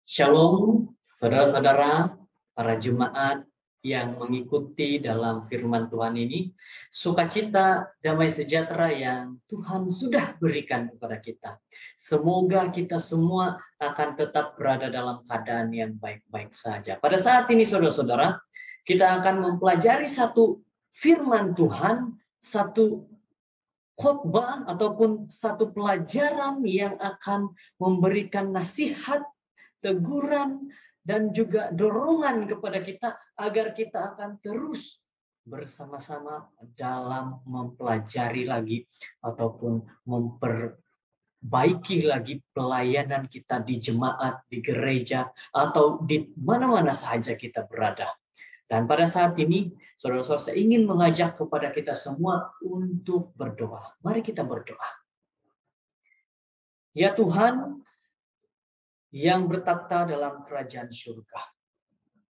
Shalom, saudara-saudara, para jemaat yang mengikuti dalam firman Tuhan ini. Sukacita, damai sejahtera yang Tuhan sudah berikan kepada kita. Semoga kita semua akan tetap berada dalam keadaan yang baik-baik saja. Pada saat ini, saudara-saudara, kita akan mempelajari satu firman Tuhan, satu khotbah ataupun satu pelajaran yang akan memberikan nasihat, teguran, dan juga dorongan kepada kita agar kita akan terus bersama-sama dalam mempelajari lagi ataupun memperbaiki lagi pelayanan kita di jemaat, di gereja, atau di mana-mana saja kita berada. Dan pada saat ini, saudara-saudara, saya ingin mengajak kepada kita semua untuk berdoa. Mari kita berdoa. Ya Tuhan, yang bertakhta dalam kerajaan surga.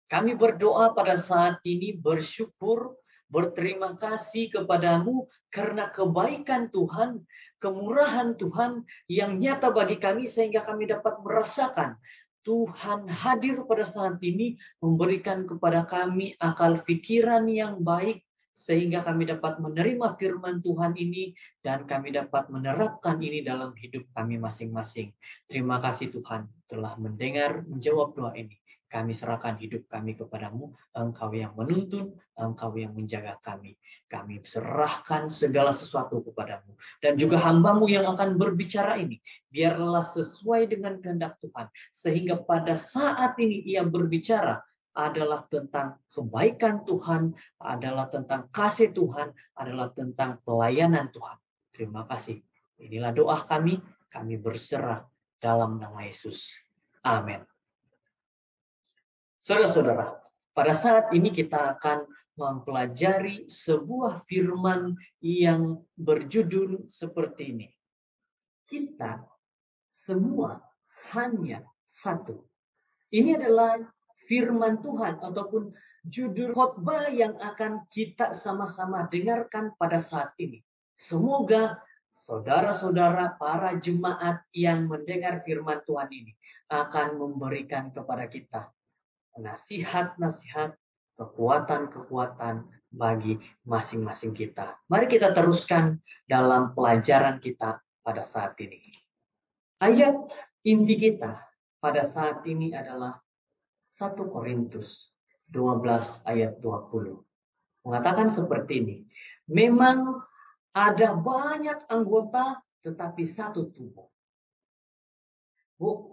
Kami berdoa pada saat ini bersyukur, berterima kasih kepadamu karena kebaikan Tuhan, kemurahan Tuhan yang nyata bagi kami sehingga kami dapat merasakan Tuhan hadir pada saat ini memberikan kepada kami akal pikiran yang baik sehingga kami dapat menerima firman Tuhan ini dan kami dapat menerapkan ini dalam hidup kami masing-masing. Terima kasih Tuhan telah mendengar, menjawab doa ini. Kami serahkan hidup kami kepadamu, Engkau yang menuntun, Engkau yang menjaga kami. Kami serahkan segala sesuatu kepadamu. Dan juga hamba-Mu yang akan berbicara ini, biarlah sesuai dengan kehendak Tuhan. Sehingga pada saat ini ia berbicara adalah tentang kebaikan Tuhan, adalah tentang kasih Tuhan, adalah tentang pelayanan Tuhan. Terima kasih. Inilah doa kami berserah dalam nama Yesus. Amin. Saudara-saudara, pada saat ini kita akan mempelajari sebuah firman yang berjudul seperti ini. Kita semua hanya satu. Ini adalah firman Tuhan ataupun judul khotbah yang akan kita sama-sama dengarkan pada saat ini. Semoga saudara-saudara para jemaat yang mendengar firman Tuhan ini akan memberikan kepada kita nasihat-nasihat, kekuatan-kekuatan bagi masing-masing kita. Mari kita teruskan dalam pelajaran kita pada saat ini. Ayat inti kita pada saat ini adalah 1 Korintus 12 ayat 20. Mengatakan seperti ini. Memang ada banyak anggota tetapi satu tubuh.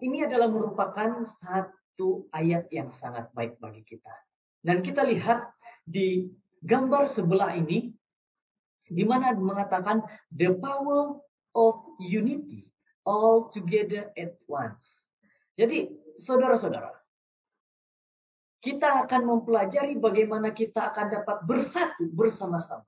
Ini adalah merupakan satu ayat yang sangat baik bagi kita. Dan kita lihat di gambar sebelah ini, di mana mengatakan the power of unity all together at once. Jadi, saudara-saudara, kita akan mempelajari bagaimana kita akan dapat bersatu bersama-sama.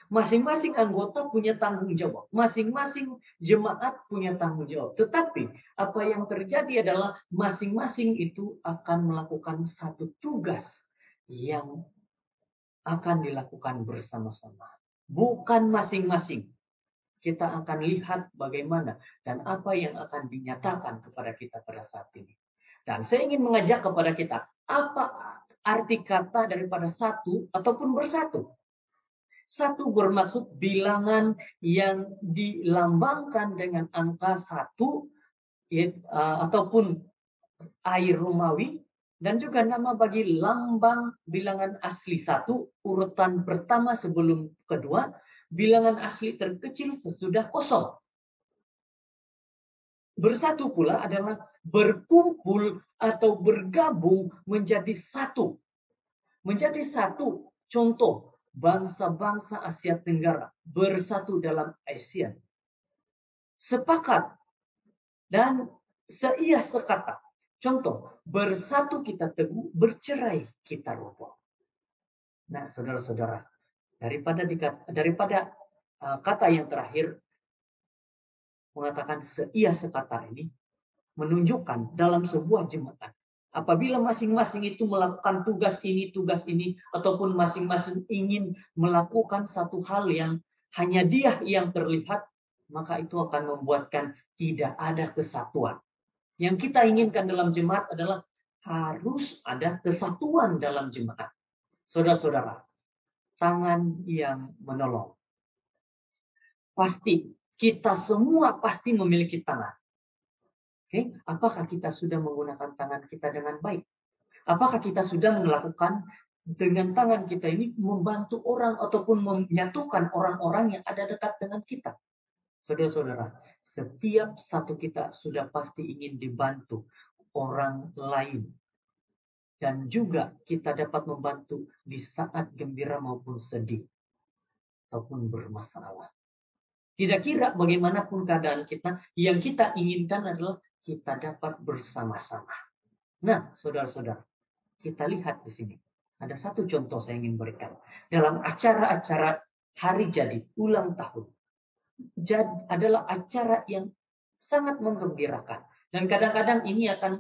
Masing-masing anggota punya tanggung jawab. Masing-masing jemaat punya tanggung jawab. Tetapi apa yang terjadi adalah masing-masing itu akan melakukan satu tugas yang akan dilakukan bersama-sama. Bukan masing-masing. Kita akan lihat bagaimana dan apa yang akan dinyatakan kepada kita pada saat ini. Dan saya ingin mengajak kepada kita, apa arti kata daripada satu ataupun bersatu? Satu bermaksud bilangan yang dilambangkan dengan angka 1 ataupun air Romawi, dan juga nama bagi lambang bilangan asli 1, urutan pertama sebelum kedua, bilangan asli terkecil sesudah kosong. Bersatu pula adalah berkumpul atau bergabung menjadi satu. Menjadi satu, contoh, bangsa-bangsa Asia Tenggara bersatu dalam ASEAN. Sepakat dan seia sekata. Contoh, bersatu kita teguh, bercerai kita roboh. Nah, saudara-saudara, daripada kata yang terakhir mengatakan seia sekata ini menunjukkan dalam sebuah jemaat. Apabila masing-masing itu melakukan tugas ini, ataupun masing-masing ingin melakukan satu hal yang hanya dia yang terlihat, maka itu akan membuatkan tidak ada kesatuan. Yang kita inginkan dalam jemaat adalah harus ada kesatuan dalam jemaat. Saudara-saudara, tangan yang menolong. Pasti, kita semua pasti memiliki tangan. Oke, apakah kita sudah menggunakan tangan kita dengan baik? Apakah kita sudah melakukan dengan tangan kita ini membantu orang ataupun menyatukan orang-orang yang ada dekat dengan kita? Saudara-saudara, setiap satu kita sudah pasti ingin dibantu orang lain. Dan juga kita dapat membantu di saat gembira maupun sedih. Ataupun bermasalah. Tidak kira bagaimanapun keadaan kita, yang kita inginkan adalah kita dapat bersama-sama. Nah, saudara-saudara, kita lihat di sini. Ada satu contoh saya ingin berikan. Dalam acara-acara hari jadi, ulang tahun. Adalah acara yang sangat menggembirakan. Dan kadang-kadang ini akan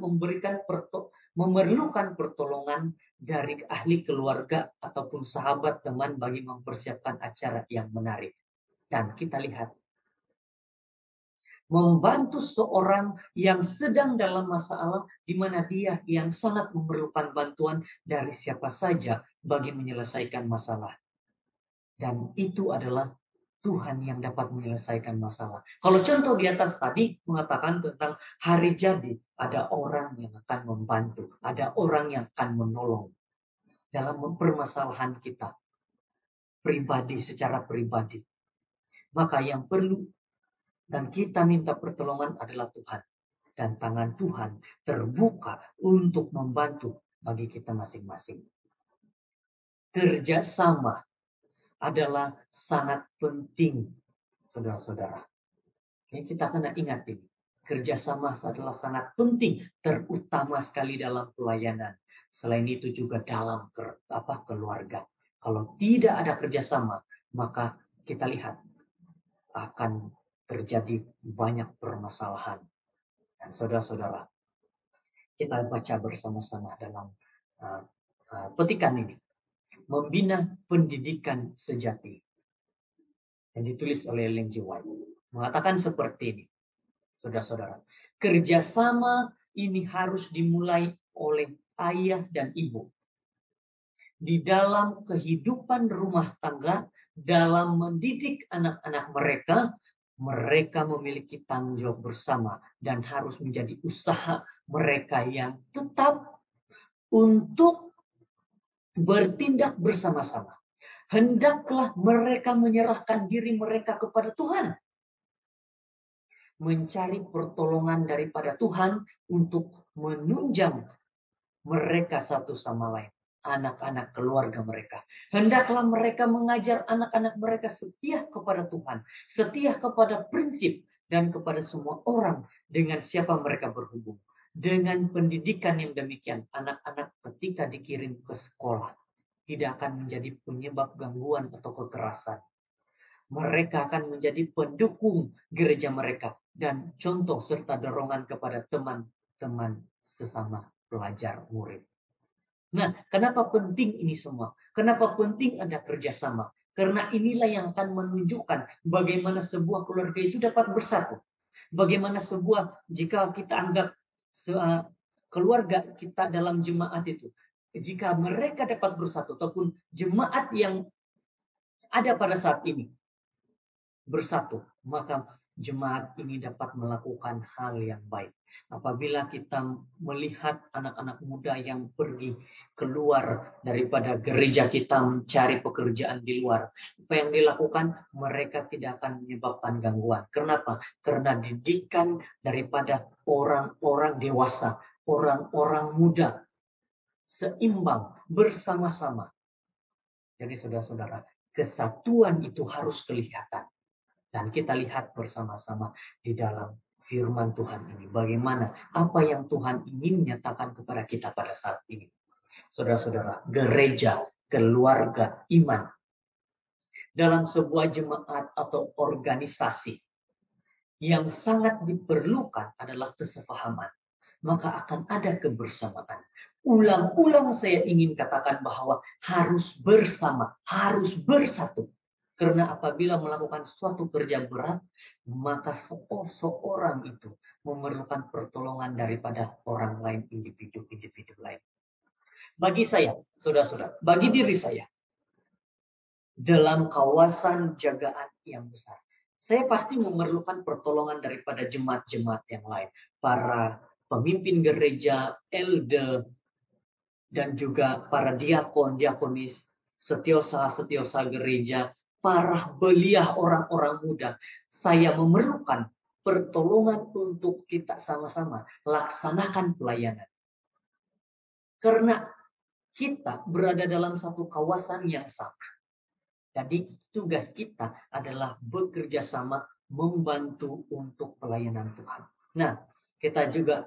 memerlukan pertolongan dari ahli keluarga ataupun sahabat teman bagi mempersiapkan acara yang menarik. Dan kita lihat, membantu seorang yang sedang dalam masalah, di mana dia yang sangat memerlukan bantuan dari siapa saja bagi menyelesaikan masalah. Dan itu adalah Tuhan yang dapat menyelesaikan masalah. Kalau contoh di atas tadi mengatakan tentang hari jadi, ada orang yang akan membantu, ada orang yang akan menolong dalam permasalahan kita pribadi, secara pribadi. Maka yang perlu dan kita minta pertolongan adalah Tuhan. Dan tangan Tuhan terbuka untuk membantu bagi kita masing-masing. Kerjasama adalah sangat penting, saudara-saudara. Ini kita kena ingat ini. Kerjasama adalah sangat penting, terutama sekali dalam pelayanan. Selain itu juga dalam keluarga. Kalau tidak ada kerjasama, maka kita lihat akan terjadi banyak permasalahan. Dan saudara-saudara, kita baca bersama-sama dalam petikan ini. Membina pendidikan sejati. Yang ditulis oleh Ellen G. White. Mengatakan seperti ini. Saudara-saudara, kerjasama ini harus dimulai oleh ayah dan ibu. Di dalam kehidupan rumah tangga, dalam mendidik anak-anak mereka, mereka memiliki tanggung jawab bersama dan harus menjadi usaha mereka yang tetap untuk bertindak bersama-sama. Hendaklah mereka menyerahkan diri mereka kepada Tuhan. Mencari pertolongan daripada Tuhan untuk menunjang mereka satu sama lain. Anak-anak keluarga mereka. Hendaklah mereka mengajar anak-anak mereka setia kepada Tuhan. Setia kepada prinsip dan kepada semua orang dengan siapa mereka berhubung. Dengan pendidikan yang demikian, anak-anak ketika dikirim ke sekolah tidak akan menjadi penyebab gangguan atau kekerasan. Mereka akan menjadi pendukung gereja mereka dan contoh serta dorongan kepada teman-teman sesama pelajar murid. Nah, kenapa penting ini semua? Kenapa penting ada kerjasama? Karena inilah yang akan menunjukkan bagaimana sebuah keluarga itu dapat bersatu. Bagaimana jika kita anggap keluarga kita dalam jemaat itu, jika mereka dapat bersatu, ataupun jemaat yang ada pada saat ini bersatu, maka jemaat ini dapat melakukan hal yang baik. Apabila kita melihat anak-anak muda yang pergi keluar daripada gereja kita mencari pekerjaan di luar, apa yang dilakukan? Mereka tidak akan menyebabkan gangguan. Kenapa? Karena didikan daripada orang-orang dewasa, orang-orang muda, seimbang, bersama-sama. Jadi saudara-saudara, kesatuan itu harus kelihatan. Dan kita lihat bersama-sama di dalam firman Tuhan ini. Bagaimana apa yang Tuhan ingin menyatakan kepada kita pada saat ini. Saudara-saudara, gereja, keluarga, iman. Dalam sebuah jemaat atau organisasi yang sangat diperlukan adalah kesepahaman. Maka akan ada kebersamaan. Ulang-ulang saya ingin katakan bahwa harus bersama, harus bersatu. Karena apabila melakukan suatu kerja berat, maka seorang itu memerlukan pertolongan daripada orang lain, individu-individu lain. Bagi saya, saudara-saudara, bagi diri saya, dalam kawasan jagaan yang besar, saya pasti memerlukan pertolongan daripada jemaat-jemaat yang lain. Para pemimpin gereja, elder, dan juga para diakon, diakonis, setiosa gereja, para beliah orang-orang muda. Saya memerlukan pertolongan untuk kita sama-sama laksanakan pelayanan. Karena kita berada dalam satu kawasan yang sama. Jadi tugas kita adalah bekerja sama membantu untuk pelayanan Tuhan. Nah, kita juga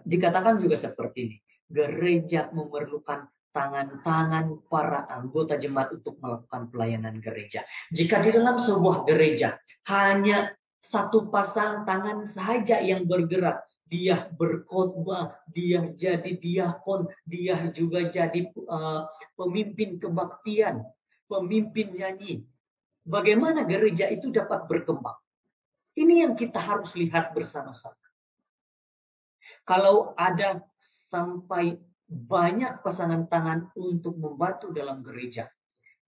dikatakan juga seperti ini. Gereja memerlukan tangan-tangan para anggota jemaat untuk melakukan pelayanan gereja. Jika di dalam sebuah gereja hanya satu pasang tangan saja yang bergerak, dia berkhotbah, dia jadi diakon, dia juga jadi pemimpin kebaktian, pemimpin nyanyi. Bagaimana gereja itu dapat berkembang? Ini yang kita harus lihat bersama-sama. Kalau ada sampai banyak pasangan tangan untuk membantu dalam gereja,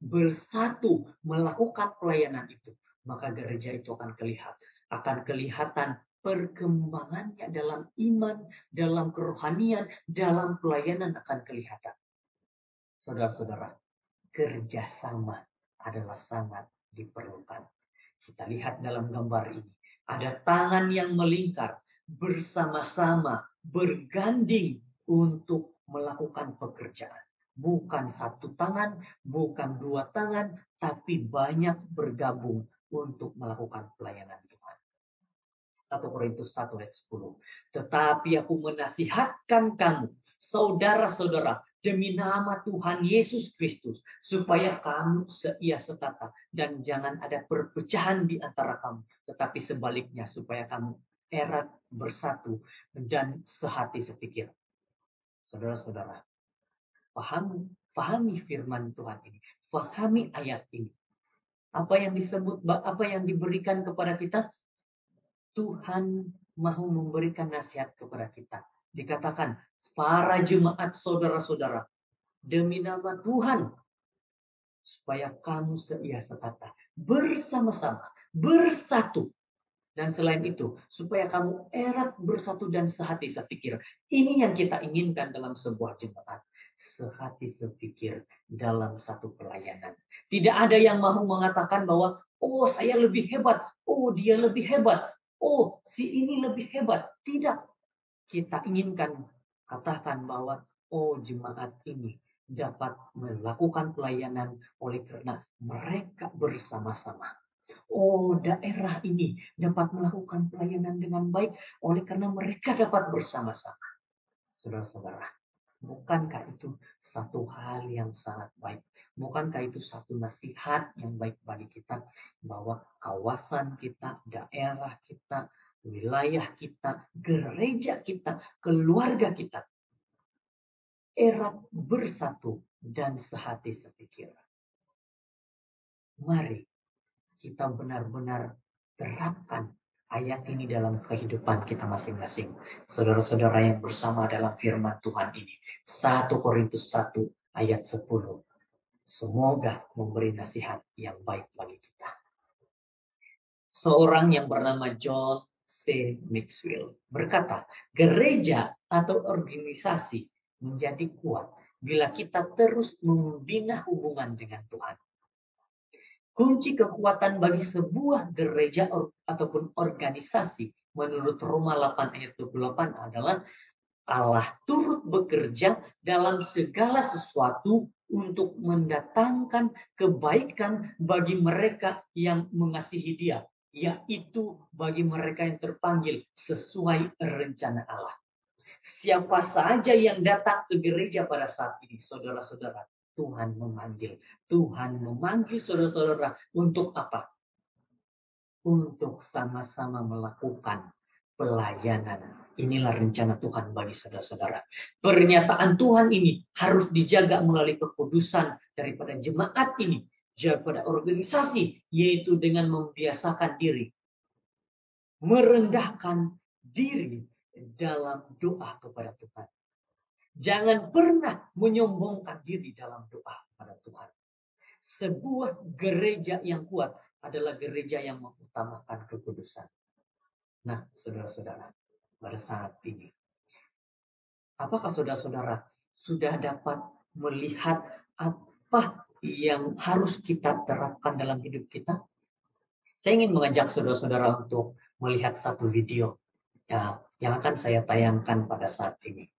bersatu melakukan pelayanan itu, maka gereja itu akan kelihatan perkembangannya dalam iman, dalam kerohanian, dalam pelayanan akan kelihatan. Saudara-saudara, kerjasama adalah sangat diperlukan. Kita lihat dalam gambar ini, ada tangan yang melingkar bersama-sama, berganding untuk melakukan pekerjaan. Bukan satu tangan, bukan dua tangan, tapi banyak bergabung untuk melakukan pelayanan Tuhan. 1 Korintus 1 ayat 10. Tetapi aku menasihatkan kamu, saudara-saudara, demi nama Tuhan Yesus Kristus, supaya kamu seia sekata dan jangan ada perpecahan di antara kamu, tetapi sebaliknya supaya kamu erat bersatu dan sehati sepikir. Saudara-saudara, pahami firman Tuhan ini, pahami ayat ini. Apa yang disebut, apa yang diberikan kepada kita, Tuhan mau memberikan nasihat kepada kita. Dikatakan, para jemaat saudara-saudara, demi nama Tuhan, supaya kamu seia sekata, bersama-sama, bersatu. Dan selain itu, supaya kamu erat bersatu dan sehati sepikir. Ini yang kita inginkan dalam sebuah jemaat. Sehati sepikir dalam satu pelayanan. Tidak ada yang mau mengatakan bahwa, oh saya lebih hebat, oh dia lebih hebat, oh si ini lebih hebat. Tidak. Kita inginkan katakan bahwa, oh jemaat ini dapat melakukan pelayanan oleh karena mereka bersama-sama. Oh, daerah ini dapat melakukan pelayanan dengan baik oleh karena mereka dapat bersama-sama. Saudara-saudara, bukankah itu satu hal yang sangat baik? Bukankah itu satu nasihat yang baik bagi kita bahwa kawasan kita, daerah kita, wilayah kita, gereja kita, keluarga kita erat bersatu dan sehati sepikir. Mari kita benar-benar terapkan ayat ini dalam kehidupan kita masing-masing. Saudara-saudara yang bersama dalam firman Tuhan ini. 1 Korintus 1 ayat 10. Semoga memberi nasihat yang baik bagi kita. Seorang yang bernama John C. Maxwell berkata, gereja atau organisasi menjadi kuat bila kita terus membina hubungan dengan Tuhan. Kunci kekuatan bagi sebuah gereja ataupun organisasi menurut Roma 8 ayat 28 adalah Allah turut bekerja dalam segala sesuatu untuk mendatangkan kebaikan bagi mereka yang mengasihi Dia, yaitu bagi mereka yang terpanggil sesuai rencana Allah. Siapa saja yang datang ke gereja pada saat ini, saudara-saudara, Tuhan memanggil. Tuhan memanggil saudara-saudara untuk apa? Untuk sama-sama melakukan pelayanan. Inilah rencana Tuhan bagi saudara-saudara. Pernyataan Tuhan ini harus dijaga melalui kekudusan daripada jemaat ini. pada organisasi, yaitu dengan membiasakan diri, merendahkan diri dalam doa kepada Tuhan. Jangan pernah menyombongkan diri dalam doa kepada Tuhan. Sebuah gereja yang kuat adalah gereja yang mengutamakan kekudusan. Nah, saudara-saudara, pada saat ini, apakah saudara-saudara sudah dapat melihat apa yang harus kita terapkan dalam hidup kita? Saya ingin mengajak saudara-saudara untuk melihat satu video yang akan saya tayangkan pada saat ini.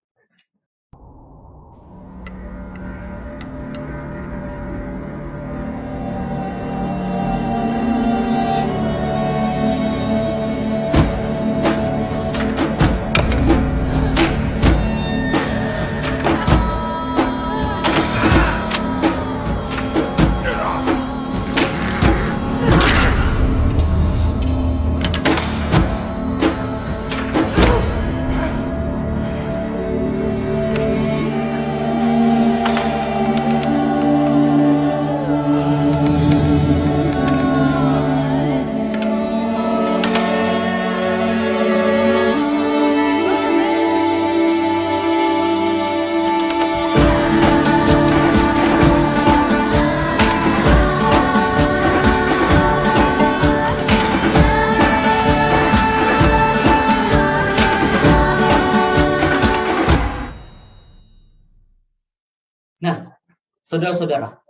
Nah, saudara-saudara,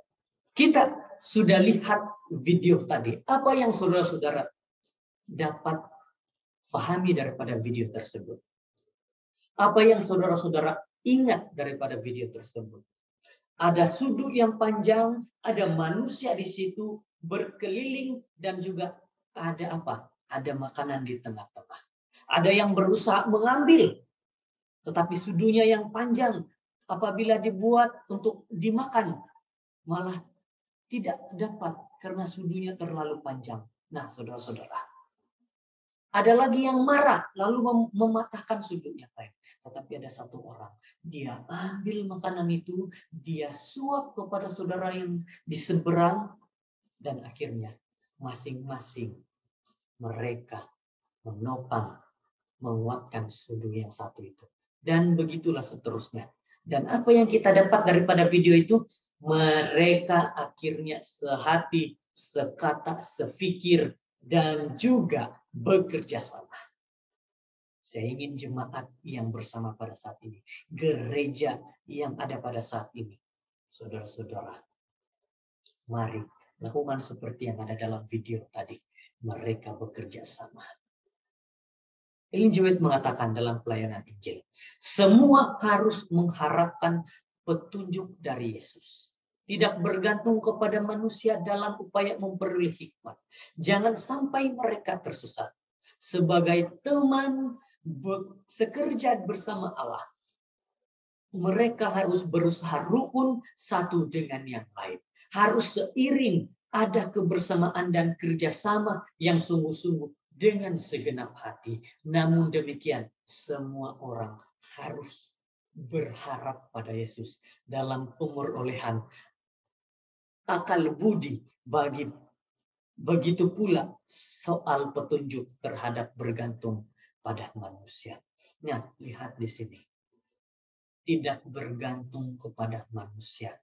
kita sudah lihat video tadi. Apa yang saudara-saudara dapat pahami daripada video tersebut? Apa yang saudara-saudara ingat daripada video tersebut? Ada sudut yang panjang, ada manusia di situ berkeliling, dan juga ada apa? Ada makanan di tengah-tengah. Ada yang berusaha mengambil, tetapi sudutnya yang panjang, apabila dibuat untuk dimakan, malah tidak dapat karena sudutnya terlalu panjang. Nah, saudara-saudara, ada lagi yang marah lalu mematahkan sudutnya lain. Tetapi ada satu orang, dia ambil makanan itu, dia suap kepada saudara yang di seberang, dan akhirnya masing-masing mereka menopang, menguatkan sudut yang satu itu. Dan begitulah seterusnya. Dan apa yang kita dapat daripada video itu? Mereka akhirnya sehati, sekata, sefikir, dan juga bekerja sama. Saya ingin jemaat yang bersama pada saat ini, gereja yang ada pada saat ini, saudara-saudara, mari lakukan seperti yang ada dalam video tadi. Mereka bekerja sama. Ellen G. White mengatakan dalam pelayanan Injil, semua harus mengharapkan petunjuk dari Yesus. Tidak bergantung kepada manusia dalam upaya memperoleh hikmat. Jangan sampai mereka tersesat. Sebagai teman sekerja bersama Allah, mereka harus berusaha rukun satu dengan yang lain. Harus seiring, ada kebersamaan dan kerjasama yang sungguh-sungguh dengan segenap hati. Namun demikian, semua orang harus berharap pada Yesus dalam pemerolehan akal budi bagi begitu pula soal petunjuk terhadap bergantung pada manusia. Nah, lihat di sini. Tidak bergantung kepada manusia.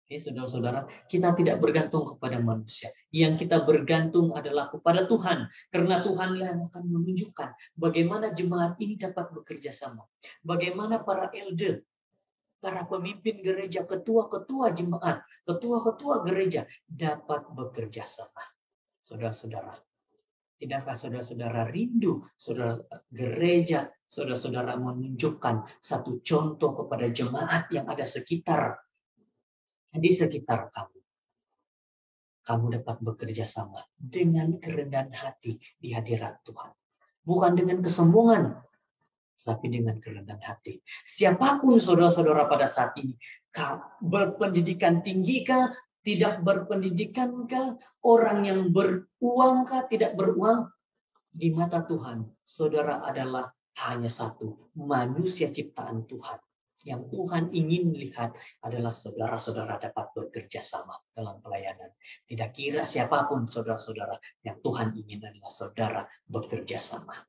Oke, saudara-saudara, kita tidak bergantung kepada manusia. Yang kita bergantung adalah kepada Tuhan. Karena Tuhanlah yang akan menunjukkan bagaimana jemaat ini dapat bekerja sama. Bagaimana para elder, para pemimpin gereja, ketua-ketua jemaat, ketua-ketua gereja dapat bekerja sama. Saudara-saudara, tidakkah saudara-saudara rindu saudara gereja, saudara-saudara menunjukkan satu contoh kepada jemaat yang ada di sekitar kamu. Kamu dapat bekerja sama dengan kerendahan hati di hadirat Tuhan. Bukan dengan kesombongan, tapi dengan kerendahan hati. Siapapun saudara-saudara pada saat ini, berpendidikan tinggi kah, tidak berpendidikan kah, orang yang beruang kah, tidak beruang, di mata Tuhan, saudara adalah hanya satu, manusia ciptaan Tuhan. Yang Tuhan ingin lihat adalah saudara-saudara dapat bekerja sama dalam pelayanan. Tidak kira siapapun saudara-saudara, yang Tuhan ingin adalah saudara bekerja sama.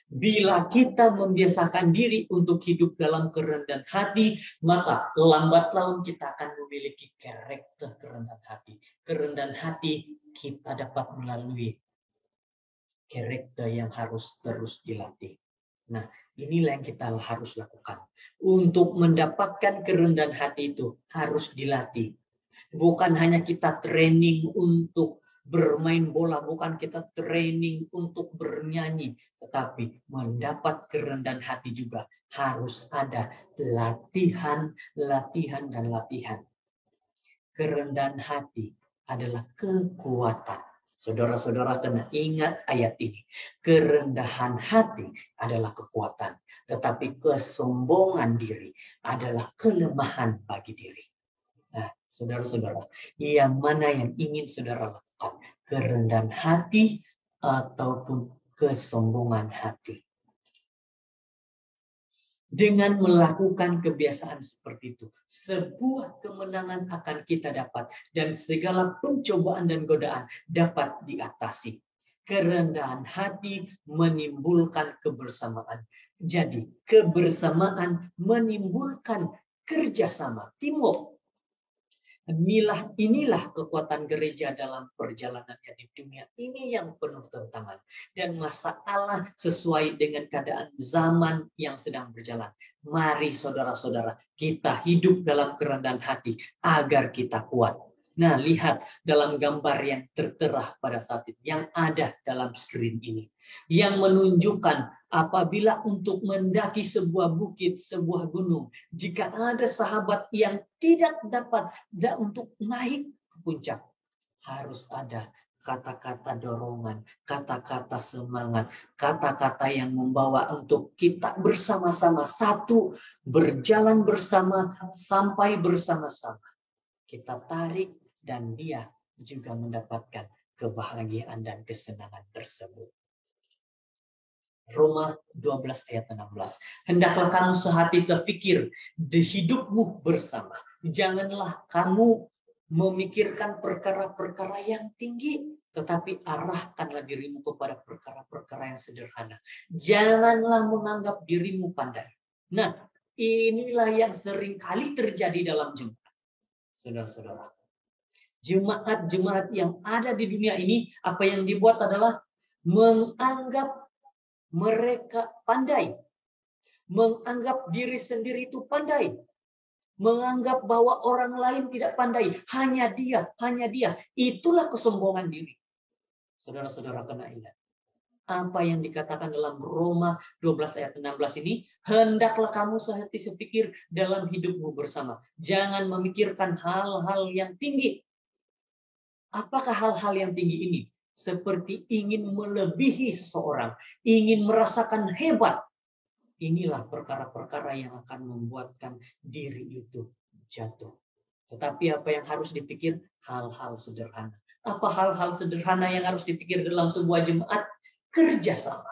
Bila kita membiasakan diri untuk hidup dalam kerendahan hati, maka lambat laun kita akan memiliki karakter kerendahan hati. Kerendahan hati kita dapat melalui karakter yang harus terus dilatih. Nah, inilah yang kita harus lakukan. Untuk mendapatkan kerendahan hati itu harus dilatih. Bukan hanya kita training untuk bermain bola, bukan kita training untuk bernyanyi, tetapi mendapat kerendahan hati juga harus ada latihan, latihan, dan latihan. Kerendahan hati adalah kekuatan. Saudara-saudara kena ingat ayat ini. Kerendahan hati adalah kekuatan. Tetapi kesombongan diri adalah kelemahan bagi diri. Nah, saudara-saudara, yang mana yang ingin saudara lakukan? Kerendahan hati ataupun kesombongan hati? Dengan melakukan kebiasaan seperti itu, sebuah kemenangan akan kita dapat dan segala pencobaan dan godaan dapat diatasi. Kerendahan hati menimbulkan kebersamaan. Jadi, kebersamaan menimbulkan kerjasama, teamwork. Inilah kekuatan gereja dalam perjalanannya di dunia ini yang penuh tantangan dan masalah sesuai dengan keadaan zaman yang sedang berjalan. Mari saudara-saudara, kita hidup dalam kerendahan hati agar kita kuat. Nah, lihat dalam gambar yang tertera pada saat ini, yang ada dalam screen ini. Yang menunjukkan apabila untuk mendaki sebuah bukit, sebuah gunung, jika ada sahabat yang tidak dapat untuk naik ke puncak, harus ada kata-kata dorongan, kata-kata semangat, kata-kata yang membawa untuk kita bersama-sama satu, berjalan bersama sampai bersama-sama. Kita tarik dan dia juga mendapatkan kebahagiaan dan kesenangan tersebut. Roma 12 ayat 16. Hendaklah kamu sehati sepikir di hidupmu bersama. Janganlah kamu memikirkan perkara-perkara yang tinggi, tetapi arahkanlah dirimu kepada perkara-perkara yang sederhana. Janganlah menganggap dirimu pandai. Nah, inilah yang sering kali terjadi dalam jemaat. Saudara-saudara, jemaat-jemaat yang ada di dunia ini, apa yang dibuat adalah menganggap mereka pandai, menganggap diri sendiri itu pandai, menganggap bahwa orang lain tidak pandai, hanya dia. Itulah kesombongan diri. Saudara-saudara kena ingat. Apa yang dikatakan dalam Roma 12 ayat 16 ini, hendaklah kamu sehati sepikir dalam hidupmu bersama. Jangan memikirkan hal-hal yang tinggi. Apakah hal-hal yang tinggi ini? Seperti ingin melebihi seseorang, ingin merasakan hebat. Inilah perkara-perkara yang akan membuatkan diri itu jatuh. Tetapi apa yang harus dipikir? Hal-hal sederhana. Apa hal-hal sederhana yang harus dipikir dalam sebuah jemaat? Kerjasama,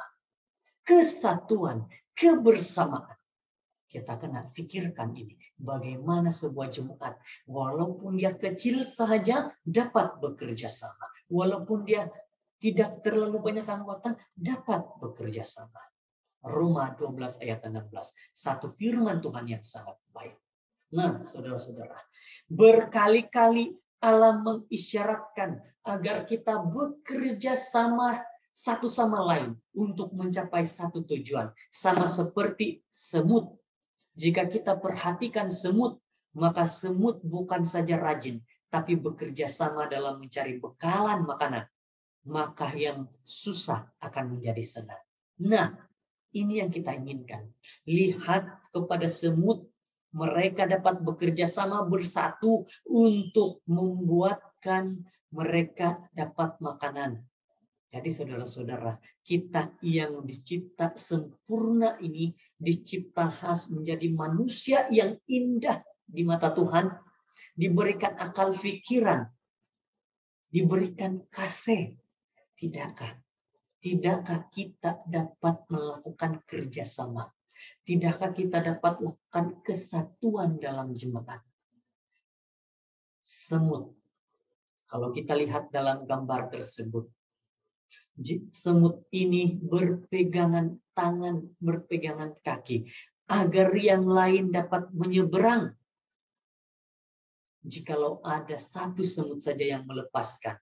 kesatuan, kebersamaan. Kita kena pikirkan ini. Bagaimana sebuah jemaat, walaupun dia kecil saja, dapat bekerja sama. Walaupun dia tidak terlalu banyak anggota, dapat bekerja sama. Roma 12 ayat 16. Satu firman Tuhan yang sangat baik. Nah, saudara-saudara, berkali-kali Allah mengisyaratkan agar kita bekerja sama satu sama lain untuk mencapai satu tujuan. Sama seperti semut. Jika kita perhatikan semut, maka semut bukan saja rajin, tapi bekerja sama dalam mencari bekalan makanan. Maka yang susah akan menjadi senang. Nah, ini yang kita inginkan. Lihat kepada semut, mereka dapat bekerja sama bersatu untuk membuatkan mereka dapat makanan. Jadi saudara-saudara, kita yang dicipta sempurna ini, dicipta khas menjadi manusia yang indah di mata Tuhan, diberikan akal pikiran, diberikan kasih. Tidakkah kita dapat melakukan kerjasama? Tidakkah kita dapat lakukan kesatuan dalam jemaat? Semut. Kalau kita lihat dalam gambar tersebut, semut ini berpegangan tangan, berpegangan kaki, agar yang lain dapat menyeberang. Jikalau ada satu semut saja yang melepaskan,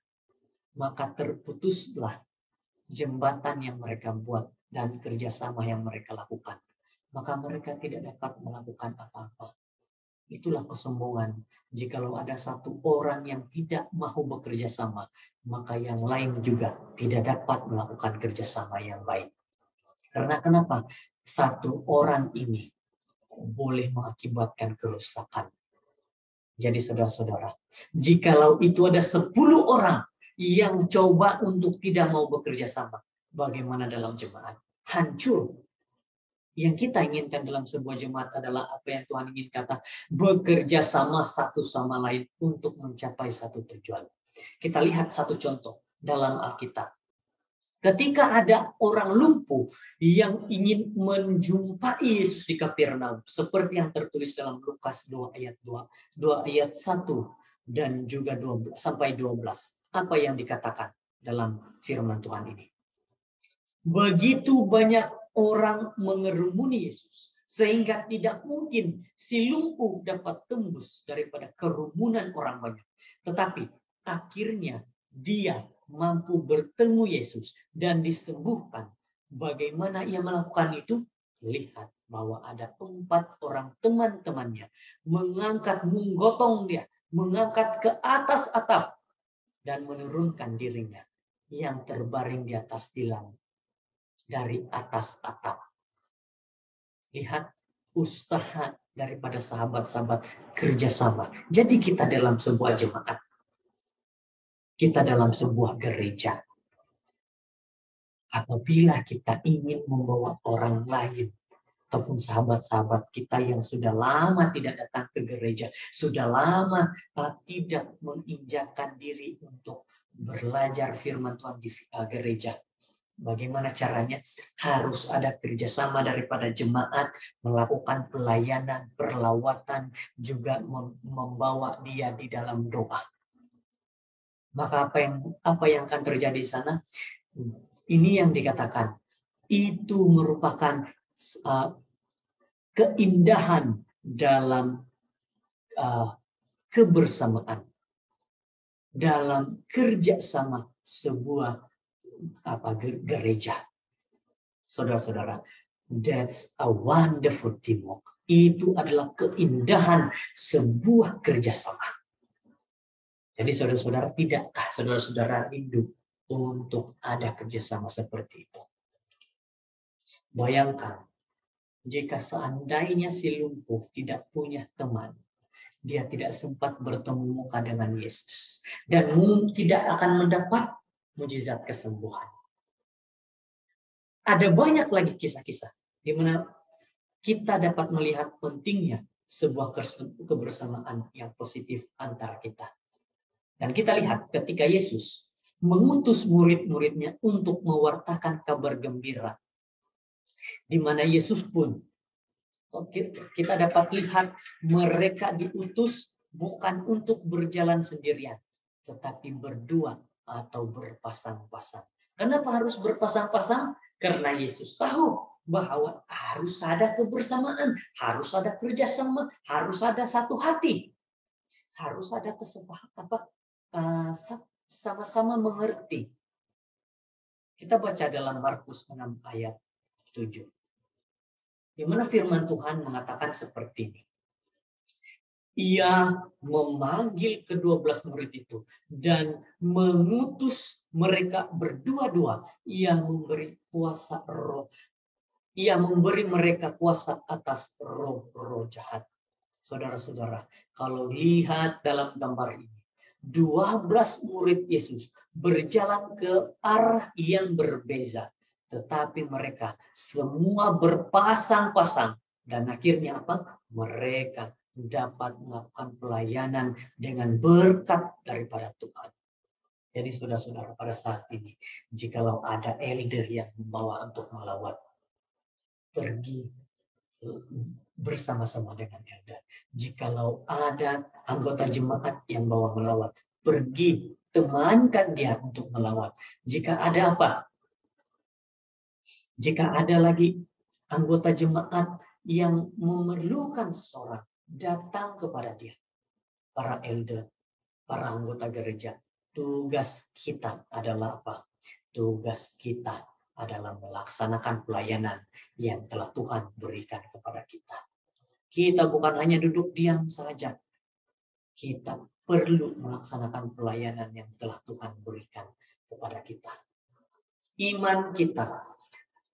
maka terputuslah jembatan yang mereka buat dan kerjasama yang mereka lakukan. Maka mereka tidak dapat melakukan apa-apa. Itulah kesombongan. Jikalau ada satu orang yang tidak mau bekerja sama, maka yang lain juga tidak dapat melakukan kerjasama yang baik. Karena kenapa? Satu orang ini boleh mengakibatkan kerusakan. Jadi saudara-saudara, jikalau itu ada 10 orang yang coba untuk tidak mau bekerja sama, bagaimana dalam jemaat? Hancur. Yang kita inginkan dalam sebuah jemaat adalah apa yang Tuhan ingin kata, bekerja sama satu sama lain untuk mencapai satu tujuan. Kita lihat satu contoh dalam Alkitab. Ketika ada orang lumpuh yang ingin menjumpai Yesus di Kapernaum, seperti yang tertulis dalam Lukas 2 ayat 1 dan juga 12 sampai 12. Apa yang dikatakan dalam firman Tuhan ini? Begitu banyak orang mengerumuni Yesus, sehingga tidak mungkin si lumpuh dapat tembus daripada kerumunan orang banyak. Tetapi akhirnya dia mampu bertemu Yesus dan disembuhkan. Bagaimana ia melakukan itu? Lihat bahwa ada 4 orang teman-temannya menggotong dia, mengangkat ke atas atap dan menurunkan dirinya yang terbaring di atas tilang dari atas atap. Lihat usaha daripada sahabat-sahabat kerjasama. Jadi kita dalam sebuah jemaat, kita dalam sebuah gereja, apabila kita ingin membawa orang lain ataupun sahabat-sahabat kita yang sudah lama tidak datang ke gereja, sudah lama tidak menginjakkan diri untuk belajar firman Tuhan di gereja. Bagaimana caranya? Harus ada kerjasama daripada jemaat, melakukan pelayanan, perlawatan, juga membawa dia di dalam doa. Maka apa yang akan terjadi di sana? Ini yang dikatakan, itu merupakan keindahan dalam kebersamaan, dalam kerjasama sebuah gereja. Saudara-saudara, that's a wonderful teamwork. Itu adalah keindahan sebuah kerjasama. Jadi saudara-saudara, tidakkah saudara-saudara rindu untuk ada kerjasama seperti itu? Bayangkan, jika seandainya si lumpuh tidak punya teman, dia tidak sempat bertemu muka dengan Yesus, dan tidak akan mendapat mujizat kesembuhan. Ada banyak lagi kisah-kisah di mana kita dapat melihat pentingnya sebuah kebersamaan yang positif antara kita. Dan kita lihat ketika Yesus mengutus murid-muridnya untuk mewartakan kabar gembira, di mana Yesus pun, kita dapat lihat mereka diutus bukan untuk berjalan sendirian, tetapi berdua atau berpasang-pasang. Kenapa harus berpasang-pasang? Karena Yesus tahu bahwa harus ada kebersamaan, harus ada kerjasama, harus ada satu hati, harus ada kesepakatan, sama-sama mengerti. Kita baca dalam Markus 6 ayat 7. Di mana firman Tuhan mengatakan seperti ini. Ia memanggil ke-12 murid itu dan mengutus mereka berdua-dua. Ia memberi kuasa roh. Ia memberi mereka kuasa atas roh-roh jahat. Saudara-saudara, kalau lihat dalam gambar ini, 12 murid Yesus berjalan ke arah yang berbeza. Tetapi mereka semua berpasang-pasang. Dan akhirnya apa? Mereka dapat melakukan pelayanan dengan berkat daripada Tuhan. Jadi saudara-saudara, pada saat ini, jikalau ada elder yang membawa untuk melawat, pergi bersama-sama dengan elder. Jikalau ada anggota jemaat yang bawa melawat, pergi temankan dia untuk melawat. Jika ada apa? Jika ada lagi anggota jemaat yang memerlukan seseorang, datang kepada dia. Para elder, para anggota gereja, tugas kita adalah apa? Tugas kita adalah melaksanakan pelayanan yang telah Tuhan berikan kepada kita. Kita bukan hanya duduk diam saja. Kita perlu melaksanakan pelayanan yang telah Tuhan berikan kepada kita. Iman kita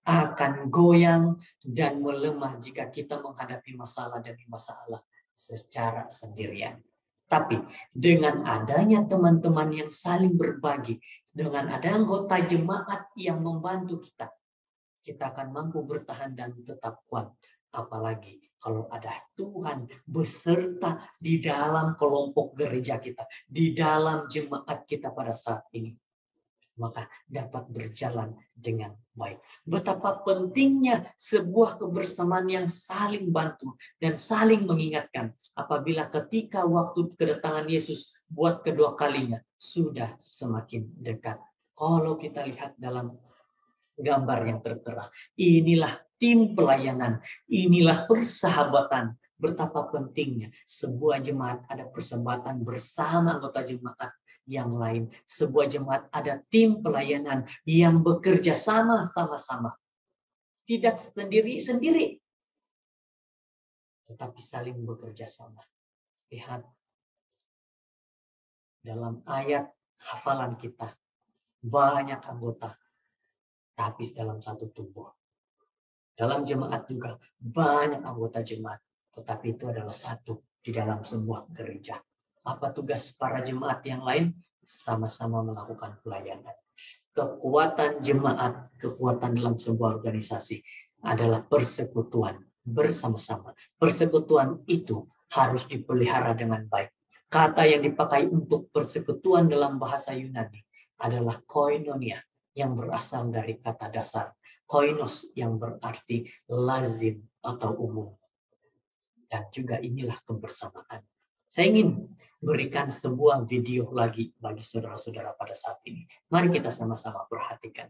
akan goyang dan melemah jika kita menghadapi masalah demi masalah secara sendirian. Tapi dengan adanya teman-teman yang saling berbagi, dengan ada anggota jemaat yang membantu kita, kita akan mampu bertahan dan tetap kuat. Apalagi kalau ada Tuhan beserta di dalam kelompok gereja kita, di dalam jemaat kita pada saat ini, maka dapat berjalan dengan baik. Betapa pentingnya sebuah kebersamaan yang saling bantu dan saling mengingatkan apabila ketika waktu kedatangan Yesus buat kedua kalinya sudah semakin dekat. Kalau kita lihat dalam gambar yang tertera, inilah tim pelayanan, inilah persahabatan. Betapa pentingnya sebuah jemaat ada persahabatan bersama anggota jemaat yang lain. Sebuah jemaat ada tim pelayanan yang bekerja sama-sama. Tidak sendiri-sendiri, tetapi saling bekerja sama. Lihat dalam ayat hafalan kita, banyak anggota, tapi dalam satu tubuh. Dalam jemaat juga banyak anggota jemaat, tetapi itu adalah satu di dalam sebuah gereja. Apa tugas para jemaat yang lain? Sama-sama melakukan pelayanan. Kekuatan jemaat, kekuatan dalam sebuah organisasi adalah persekutuan bersama-sama. Persekutuan itu harus dipelihara dengan baik. Kata yang dipakai untuk persekutuan dalam bahasa Yunani adalah koinonia, yang berasal dari kata dasar koinos yang berarti lazim atau umum. Dan juga inilah kebersamaan. Saya ingin berikan sebuah video lagi bagi saudara-saudara pada saat ini. Mari kita sama-sama perhatikan.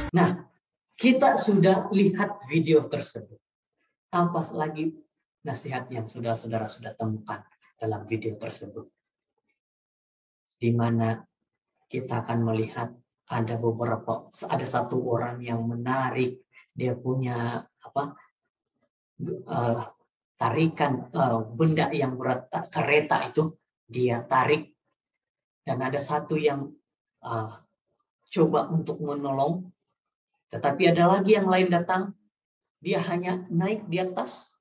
Nah, kita sudah lihat video tersebut. Apa lagi nasihat yang saudara-saudara sudah temukan dalam video tersebut? Di mana kita akan melihat ada satu orang yang menarik, dia punya tarikan benda yang berat, kereta itu dia tarik, dan ada satu yang coba untuk menolong, tetapi ada lagi yang lain datang, dia hanya naik di atas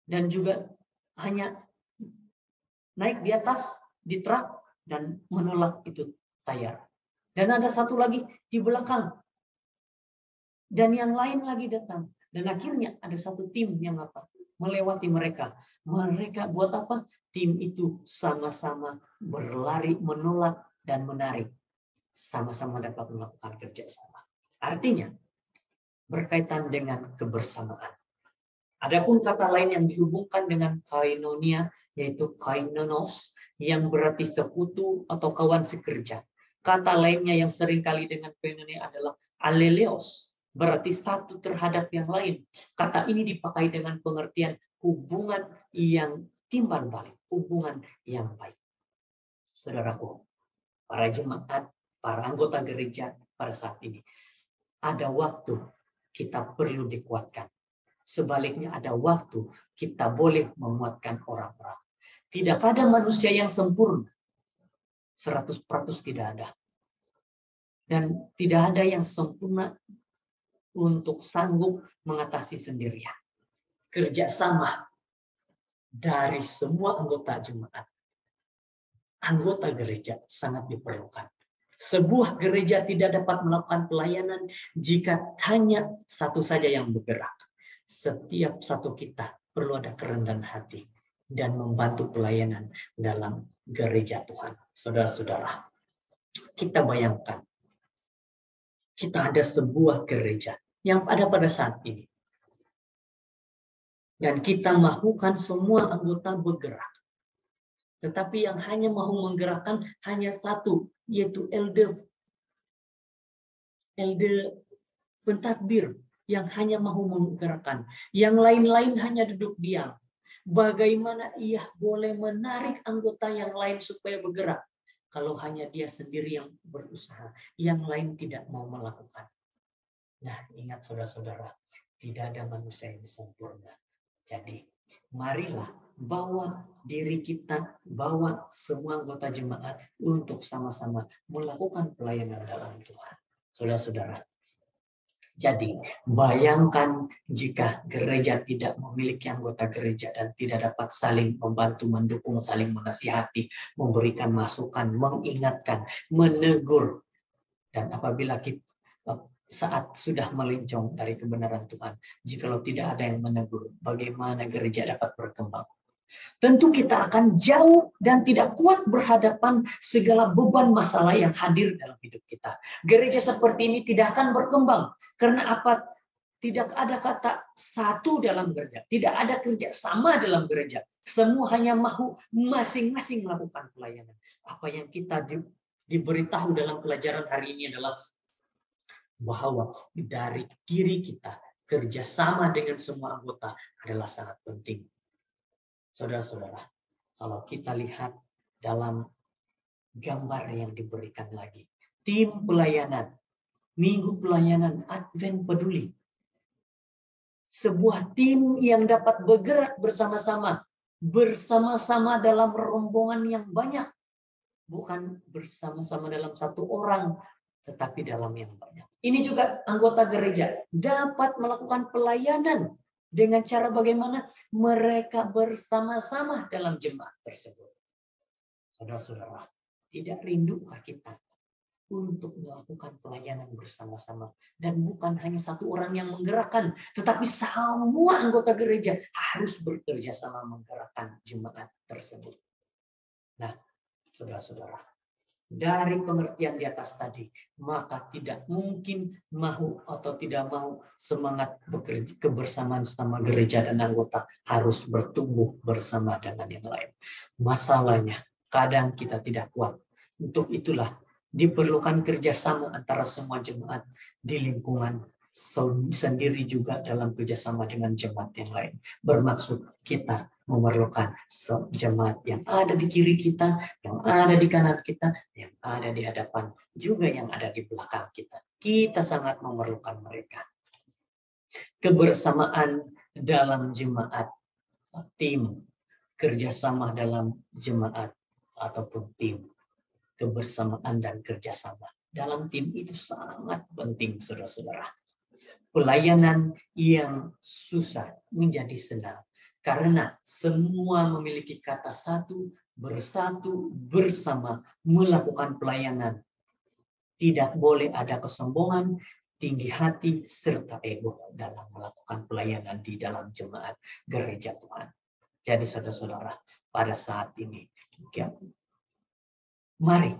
dan juga hanya naik di atas di truk dan menolak itu tayar. Dan ada satu lagi di belakang. Dan yang lain lagi datang. Dan akhirnya ada satu tim yang melewati mereka. Mereka buat apa? Tim itu sama-sama berlari, menolak, dan menarik. Sama-sama dapat melakukan kerjasama. Artinya, berkaitan dengan kebersamaan. Adapun kata lain yang dihubungkan dengan koinonia, yaitu koinonos, yang berarti sekutu atau kawan sekerja. Kata lainnya yang seringkali dengan koinonia adalah aleleos, berarti satu terhadap yang lain. Kata ini dipakai dengan pengertian hubungan yang timbal balik, hubungan yang baik. Saudaraku, para jemaat, para anggota gereja pada saat ini, ada waktu kita perlu dikuatkan. Sebaliknya ada waktu kita boleh menguatkan orang-orang. Tidak ada manusia yang sempurna. 100% tidak ada. Dan tidak ada yang sempurna untuk sanggup mengatasi sendirian. Kerjasama dari semua anggota jemaat, anggota gereja sangat diperlukan. Sebuah gereja tidak dapat melakukan pelayanan jika hanya satu saja yang bergerak. Setiap satu kita perlu ada kerendahan hati dan membantu pelayanan dalam gereja Tuhan. Saudara-saudara, kita bayangkan kita ada sebuah gereja yang ada pada saat ini. Dan kita melakukan semua anggota bergerak. Tetapi yang hanya mau menggerakkan hanya satu, yaitu elder pentadbir yang hanya mau menggerakkan. Yang lain-lain hanya duduk diam. Bagaimana ia boleh menarik anggota yang lain supaya bergerak kalau hanya dia sendiri yang berusaha, yang lain tidak mau melakukan. Nah, ingat saudara-saudara, tidak ada manusia yang sempurna. Jadi, marilah bawa diri kita, bawa semua anggota jemaat untuk sama-sama melakukan pelayanan dalam Tuhan. Saudara-saudara, jadi bayangkan jika gereja tidak memiliki anggota gereja dan tidak dapat saling membantu, mendukung, saling menasihati, memberikan masukan, mengingatkan, menegur. Dan apabila kita saat sudah melencong dari kebenaran Tuhan, jikalau tidak ada yang menegur, bagaimana gereja dapat berkembang? Tentu kita akan jauh dan tidak kuat berhadapan segala beban masalah yang hadir dalam hidup kita. Gereja seperti ini tidak akan berkembang. Karena apa? Tidak ada kata satu dalam gereja. Tidak ada kerja sama dalam gereja. Semua hanya mau masing-masing melakukan pelayanan. Apa yang kita diberitahu dalam pelajaran hari ini adalah bahwa dari diri kita, kerjasama dengan semua anggota adalah sangat penting. Saudara-saudara, kalau kita lihat dalam gambar yang diberikan lagi, tim pelayanan, minggu pelayanan, Advent peduli. Sebuah tim yang dapat bergerak bersama-sama dalam rombongan yang banyak. Bukan bersama-sama dalam satu orang, tetapi dalam yang banyak. Ini juga anggota gereja dapat melakukan pelayanan dengan cara bagaimana mereka bersama-sama dalam jemaat tersebut. Saudara-saudara, tidak rindukah kita untuk melakukan pelayanan bersama-sama? Dan bukan hanya satu orang yang menggerakkan, tetapi semua anggota gereja harus bekerja sama menggerakkan jemaat tersebut. Nah, saudara-saudara, dari pengertian di atas tadi, maka tidak mungkin tidak mau semangat bekerja kebersamaan sama gereja dan anggota harus bertumbuh bersama dengan yang lain. Masalahnya, kadang kita tidak kuat. Untuk itulah diperlukan kerjasama antara semua jemaat di lingkungan sendiri juga dalam kerjasama dengan jemaat yang lain. Bermaksud kita memerlukan jemaat yang ada di kiri kita, yang ada di kanan kita, yang ada di hadapan, juga yang ada di belakang kita. Kita sangat memerlukan mereka. Kebersamaan dalam jemaat, tim, kerjasama dalam jemaat ataupun tim, kebersamaan dan kerjasama dalam tim itu sangat penting, saudara-saudara. Pelayanan yang susah menjadi senang karena semua memiliki kata satu, bersatu, bersama melakukan pelayanan. Tidak boleh ada kesombongan, tinggi hati, serta ego dalam melakukan pelayanan di dalam jemaat gereja Tuhan. Jadi saudara-saudara, pada saat ini, mari,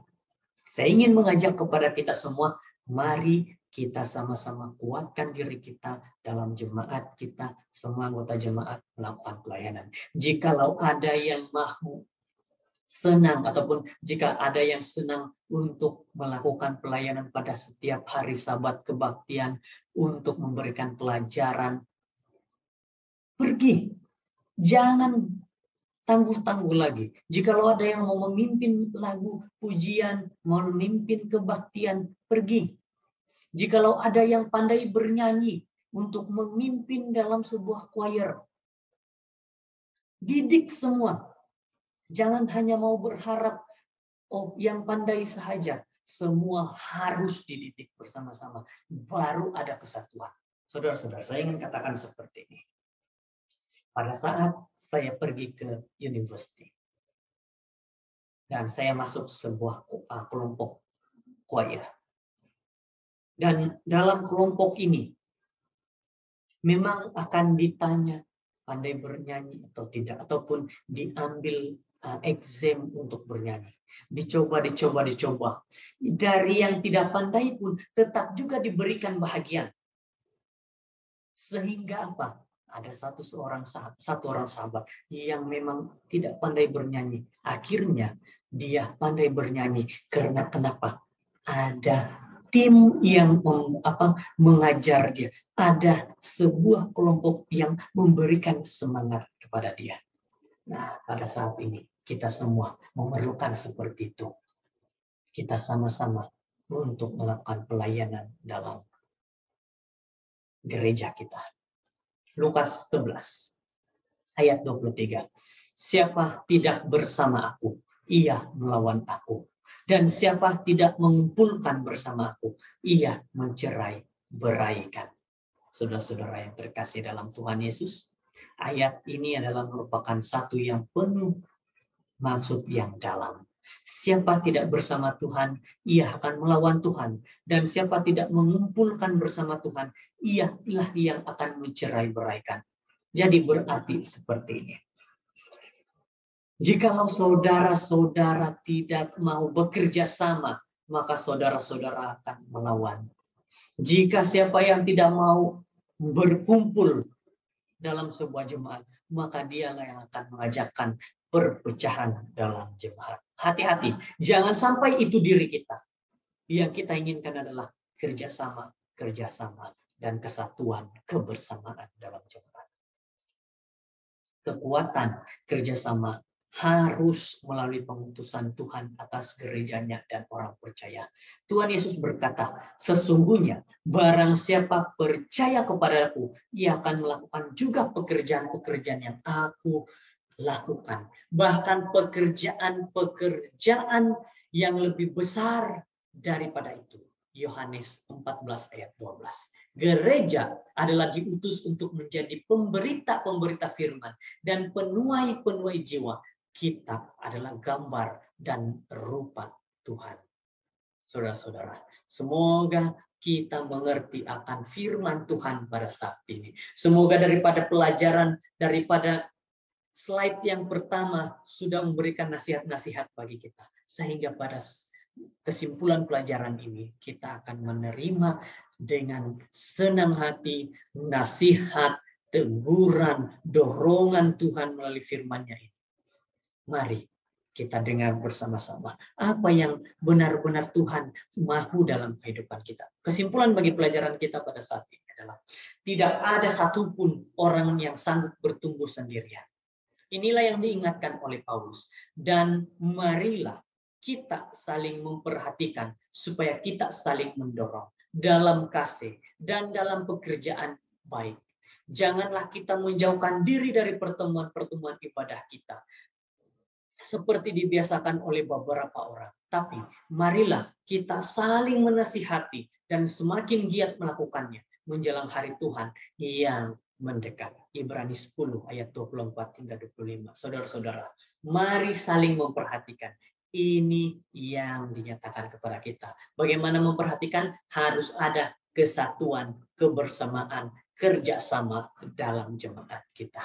saya ingin mengajak kepada kita semua, mari kita sama-sama kuatkan diri kita dalam jemaat kita, semua anggota jemaat melakukan pelayanan. Jikalau ada yang mau senang, ataupun jika ada yang senang untuk melakukan pelayanan pada setiap hari Sabat kebaktian, untuk memberikan pelajaran, pergi. Jangan tangguh-tangguh lagi. Jikalau ada yang mau memimpin lagu pujian, mau memimpin kebaktian, pergi. Jikalau ada yang pandai bernyanyi untuk memimpin dalam sebuah choir, didik semua. Jangan hanya mau berharap, oh yang pandai saja. Semua harus dididik bersama-sama. Baru ada kesatuan. Saudara-saudara, saya ingin katakan seperti ini. Pada saat saya pergi ke university, dan saya masuk sebuah kelompok choir. Dan dalam kelompok ini, memang akan ditanya pandai bernyanyi atau tidak, ataupun diambil exam untuk bernyanyi. Dicoba. Dari yang tidak pandai pun tetap juga diberikan bahagian. Sehingga apa? Ada satu orang sahabat yang memang tidak pandai bernyanyi. Akhirnya dia pandai bernyanyi karena kenapa? Ada tim yang mengajar dia. Ada sebuah kelompok yang memberikan semangat kepada dia. Nah, pada saat ini kita semua memerlukan seperti itu. Kita sama-sama untuk melakukan pelayanan dalam gereja kita. Lukas 11 ayat 23. Siapa tidak bersama aku, ia melawan aku. Dan siapa tidak mengumpulkan bersama aku, ia mencerai-beraikan. Saudara-saudara yang terkasih dalam Tuhan Yesus, ayat ini adalah merupakan satu yang penuh maksud yang dalam. Siapa tidak bersama Tuhan, ia akan melawan Tuhan. Dan siapa tidak mengumpulkan bersama Tuhan, ialah yang akan mencerai-beraikan. Jadi berarti seperti ini. Jikalau saudara-saudara tidak mau bekerja sama, maka saudara-saudara akan melawan. Jika siapa yang tidak mau berkumpul dalam sebuah jemaat, maka dialah yang akan mengajakkan perpecahan dalam jemaat. Hati-hati, jangan sampai itu diri kita. Yang kita inginkan adalah kerjasama, dan kesatuan, kebersamaan dalam jemaat. Kekuatan kerjasama harus melalui pengutusan Tuhan atas gerejanya dan orang percaya. Tuhan Yesus berkata, sesungguhnya barang siapa percaya kepadaku, ia akan melakukan juga pekerjaan-pekerjaan yang aku lakukan. Bahkan pekerjaan-pekerjaan yang lebih besar daripada itu. Yohanes 14 ayat 12. Gereja adalah diutus untuk menjadi pemberita-pemberita firman dan penuai-penuai jiwa. Kita adalah gambar dan rupa Tuhan. Saudara-saudara, semoga kita mengerti akan firman Tuhan pada saat ini. Semoga daripada pelajaran, daripada slide yang pertama sudah memberikan nasihat-nasihat bagi kita. Sehingga pada kesimpulan pelajaran ini, kita akan menerima dengan senang hati nasihat, teguran, dorongan Tuhan melalui firman-Nya ini. Mari kita dengar bersama-sama apa yang benar-benar Tuhan mahu dalam kehidupan kita. Kesimpulan bagi pelajaran kita pada saat ini. adalah tidak ada satupun orang yang sanggup bertumbuh sendirian. Inilah yang diingatkan oleh Paulus. Dan marilah kita saling memperhatikan supaya kita saling mendorong dalam kasih dan dalam pekerjaan baik. Janganlah kita menjauhkan diri dari pertemuan-pertemuan ibadah kita seperti dibiasakan oleh beberapa orang. Tapi marilah kita saling menasihati dan semakin giat melakukannya menjelang hari Tuhan yang mendekat. Ibrani 10 ayat 24 hingga 25. Saudara-saudara, mari saling memperhatikan. Ini yang dinyatakan kepada kita. Bagaimana memperhatikan? Harus ada kesatuan, kebersamaan, kerjasama dalam jemaat kita.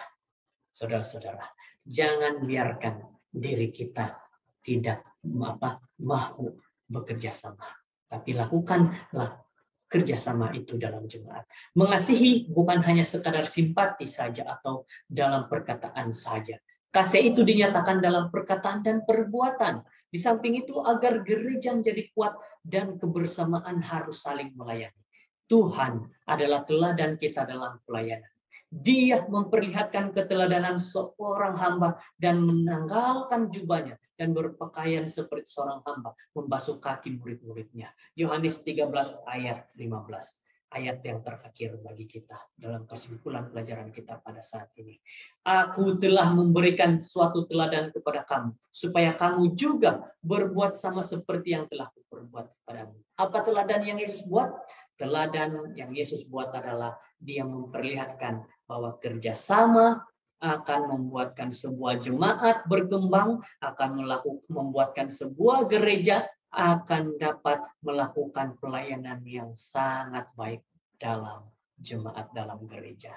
Saudara-saudara, jangan biarkan diri kita tidak mau bekerja sama. Tapi lakukanlah kerjasama itu dalam jemaat. Mengasihi bukan hanya sekadar simpati saja atau dalam perkataan saja. Kasih itu dinyatakan dalam perkataan dan perbuatan. Di samping itu agar gereja menjadi kuat dan kebersamaan harus saling melayani. Tuhan adalah teladan kita dalam pelayanan. Dia memperlihatkan keteladanan seorang hamba dan menanggalkan jubahnya dan berpakaian seperti seorang hamba membasuh kaki murid-muridnya. Yohanes 13 ayat 15. Ayat yang terfakir bagi kita dalam kesimpulan pelajaran kita pada saat ini. Aku telah memberikan suatu teladan kepada kamu, supaya kamu juga berbuat sama seperti yang telah kuperbuat kepadamu. Apa teladan yang Yesus buat? Teladan yang Yesus buat adalah dia memperlihatkan bahwa kerjasama akan membuatkan sebuah jemaat berkembang, akan membuatkan sebuah gereja akan dapat melakukan pelayanan yang sangat baik dalam jemaat, dalam gereja.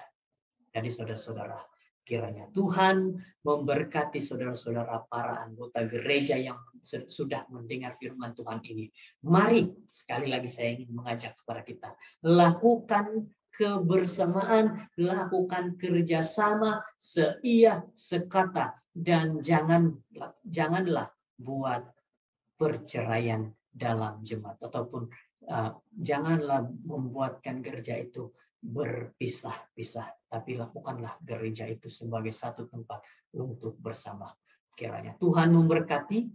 Jadi saudara-saudara, kiranya Tuhan memberkati saudara-saudara para anggota gereja yang sudah mendengar firman Tuhan ini. Mari, sekali lagi saya ingin mengajak kepada kita, lakukan kebersamaan, lakukan kerjasama seia sekata, dan janganlah buat perceraian dalam jemaat, ataupun janganlah membuatkan gereja itu berpisah-pisah, tapi lakukanlah gereja itu sebagai satu tempat untuk bersama. Kiranya Tuhan memberkati,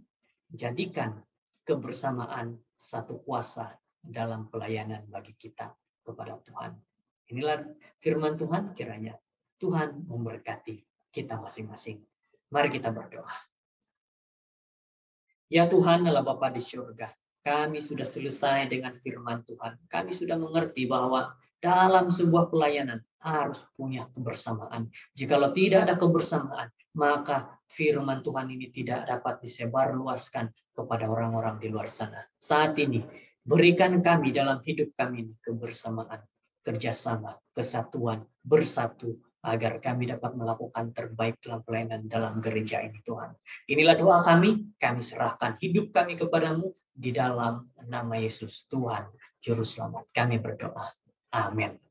jadikan kebersamaan satu kuasa dalam pelayanan bagi kita kepada Tuhan. Inilah firman Tuhan, kiranya Tuhan memberkati kita masing-masing. Mari kita berdoa. Ya Tuhan Allah Bapa di surga, kami sudah selesai dengan firman Tuhan. Kami sudah mengerti bahwa dalam sebuah pelayanan harus punya kebersamaan. Jikalau tidak ada kebersamaan, maka firman Tuhan ini tidak dapat disebarluaskan kepada orang-orang di luar sana. Saat ini, berikan kami dalam hidup kami ini kebersamaan, kerjasama, kesatuan, bersatu, agar kami dapat melakukan terbaik dalam pelayanan dalam gereja ini Tuhan. Inilah doa kami serahkan hidup kami kepadamu di dalam nama Yesus Tuhan Juru Selamat. Kami berdoa. Amin.